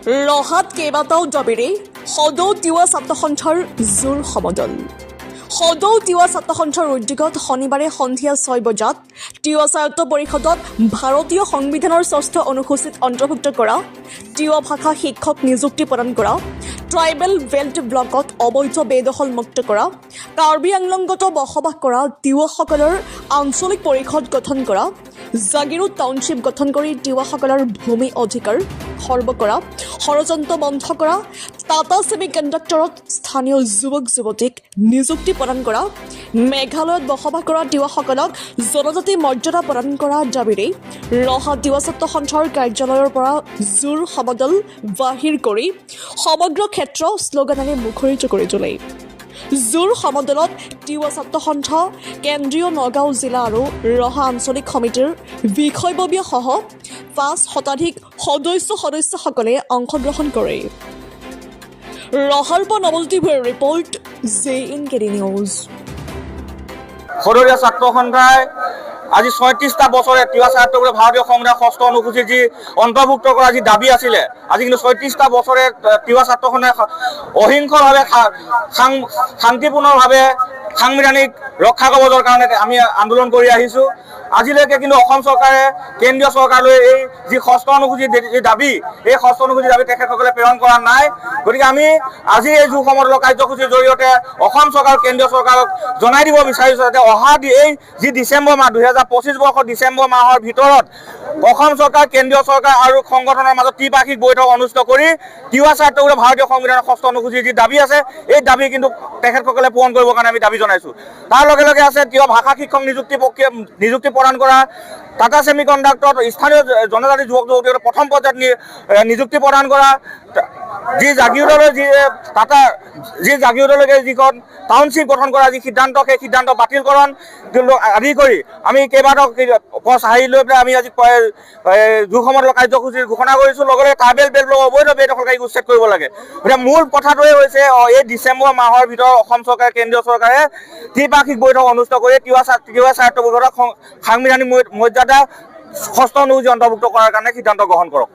ৰহাত কেইবাটাও দাবীৰে সদৌ তিৱা ছাত্ৰ সন্থাৰ জোৰ সমদল। সদৌ তিৱা ছাত্ৰ সন্থাৰ উদ্যোগত শনিবাৰে সন্ধিয়া 6 বজাত তিৱা স্বায়ত্ত পৰিষদত ভাৰতীয় সংবিধানৰ 6ষ্ঠ অনুসূচীত অন্তৰ্ভুক্ত কৰা তিৱা ভাষা শিক্ষক নিযুক্তি প্ৰদান কৰা, ট্ৰাইবেল বেল্ট ব্লকত অবৈধ বেদখল মুক্ত কৰা, কাৰ্বি আংলংগত বসবাস কৰা তিৱাসকলৰ আঞ্চলিক পৰিষদ গঠন কৰা, জাগিৰোড টাউনশ্বিপ গঠন কৰি তিৱাসকলৰ ভূমি অধিকাৰ খৰ্ব কৰা, ষড়যন্ত্ৰ বন্ধ কৰা, টাটা ছেমি কণ্ডাক্টৰত স্থানীয় যুৱক যুৱতীক নিযুক্তি প্ৰদান কৰা, মেঘালয়ত বসবাস কৰা তিৱাসকলক জনজাতি মৰ্যাদা প্ৰদান কৰা দাবীৰে ৰহা তিৱা ছাত্ৰ সন্থাৰ কাৰ্যালয়ৰ পৰা জোৰ সমদল বাহিৰ কৰি সমগ্ৰ ক্ষেত্ৰ শ্লোগানেৰে মুখৰিত কৰি তোলে। জোৰ সমদলত তিৱা ছাত্ৰ সন্থা, কেন্দ্ৰীয় নগাঁও জিলা আৰু ৰহা আঞ্চলিক সমিতিৰ বিষয়ববীয়াসহ 5 শতাধিক সদস্যসকলে অংশগ্ৰহণ কৰে। ৰহাৰ পৰা নৱজ্যোতি ভূঞাৰ ৰিপৰ্ট, JNKD নিউজ। সদৰীয়া ছাত্ৰ সন্থাই আজি 36টা বছৰে তিৱা সাহিত্য ভাৰতীয় সংবিধান 6ষ্ঠ অনুসূচী যি অন্তৰ্ভুক্ত কৰা যি দাবী আছিলে, আজি কিন্তু 36টা বছৰে তিৱা ছাত্ৰ সন্থাই অহিংসভাৱে শান্তিপূৰ্ণভাৱে সাংবিধানিক ৰক্ষা কৱচৰ কাৰণে আমি আন্দোলন কৰি আহিছোঁ। আজিলৈকে কিন্তু অসম চৰকাৰে কেন্দ্ৰীয় চৰকাৰলৈ এই যি 6ষ্ঠ অনুসূচী যি দাবী, এই 6ষ্ঠ অনুসূচী দাবী তেখেতসকলে প্ৰেৰণ কৰা নাই। গতিকে আমি আজি এই যুৱ সমদল কাৰ্যসূচীৰ জৰিয়তে অসম চৰকাৰ কেন্দ্ৰীয় চৰকাৰক জনাই দিব বিচাৰিছোঁ যে অহা এই যি ডিচেম্বৰ মাহ 2025 বৰ্ষৰ ডিচেম্বৰ মাহৰ ভিতৰত অসম চৰকাৰ, কেন্দ্ৰীয় চৰকাৰ আৰু সংগঠনৰ মাজত ত্ৰিপাক্ষিক বৈঠক অনুষ্ঠিত কৰি তিৱা সাহিত্য ভাৰতীয় সংবিধানৰ 6ষ্ঠ অনুসূচীৰ যি দাবী আছে, এই দাবী কিন্তু তেখেতসকলে পূৰণ কৰিবৰ কাৰণে আমি দাবী জনাইছোঁ। তাৰ লগে লগে আছে তিৱা ভাষা শিক্ষক নিযুক্তি প্ৰদান কৰা, টাটা ছেমি কণ্ডাক্টৰত স্থানীয় জনজাতি যুৱক যুৱতীসকলক প্ৰথম পৰ্যায়ত নিযুক্তি প্ৰদান কৰা, যি জাগিৰোডলৈকে যিখন টাউনশ্বিপ গঠন কৰা যি সিদ্ধান্ত, সেই সিদ্ধান্ত বাতিলকৰণ আদি কৰি আমি কেইবাটাও চাহি লৈ পেলাই আমি আজি যুৱ সমদল কাৰ্যসূচী ঘোষণা কৰিছোঁ। লগতে ট্ৰাইবেল বেল্ট ব্লক অবৈধ বেদখলকাৰীক উচ্ছেদ কৰিব লাগে। গতিকে মূল কথাটোৱে হৈছে এই ডিচেম্বৰ মাহৰ ভিতৰত অসম চৰকাৰে, কেন্দ্ৰীয় চৰকাৰে ত্ৰিপাক্ষিক বৈঠক অনুষ্ঠিত কৰি তিৱা সাহিত্য পৰিষদক সাংবিধানিক মৰ্যাদা 6ষ্ঠ অনুসূচী অন্তৰ্ভুক্ত কৰাৰ কাৰণে সিদ্ধান্ত গ্ৰহণ কৰক।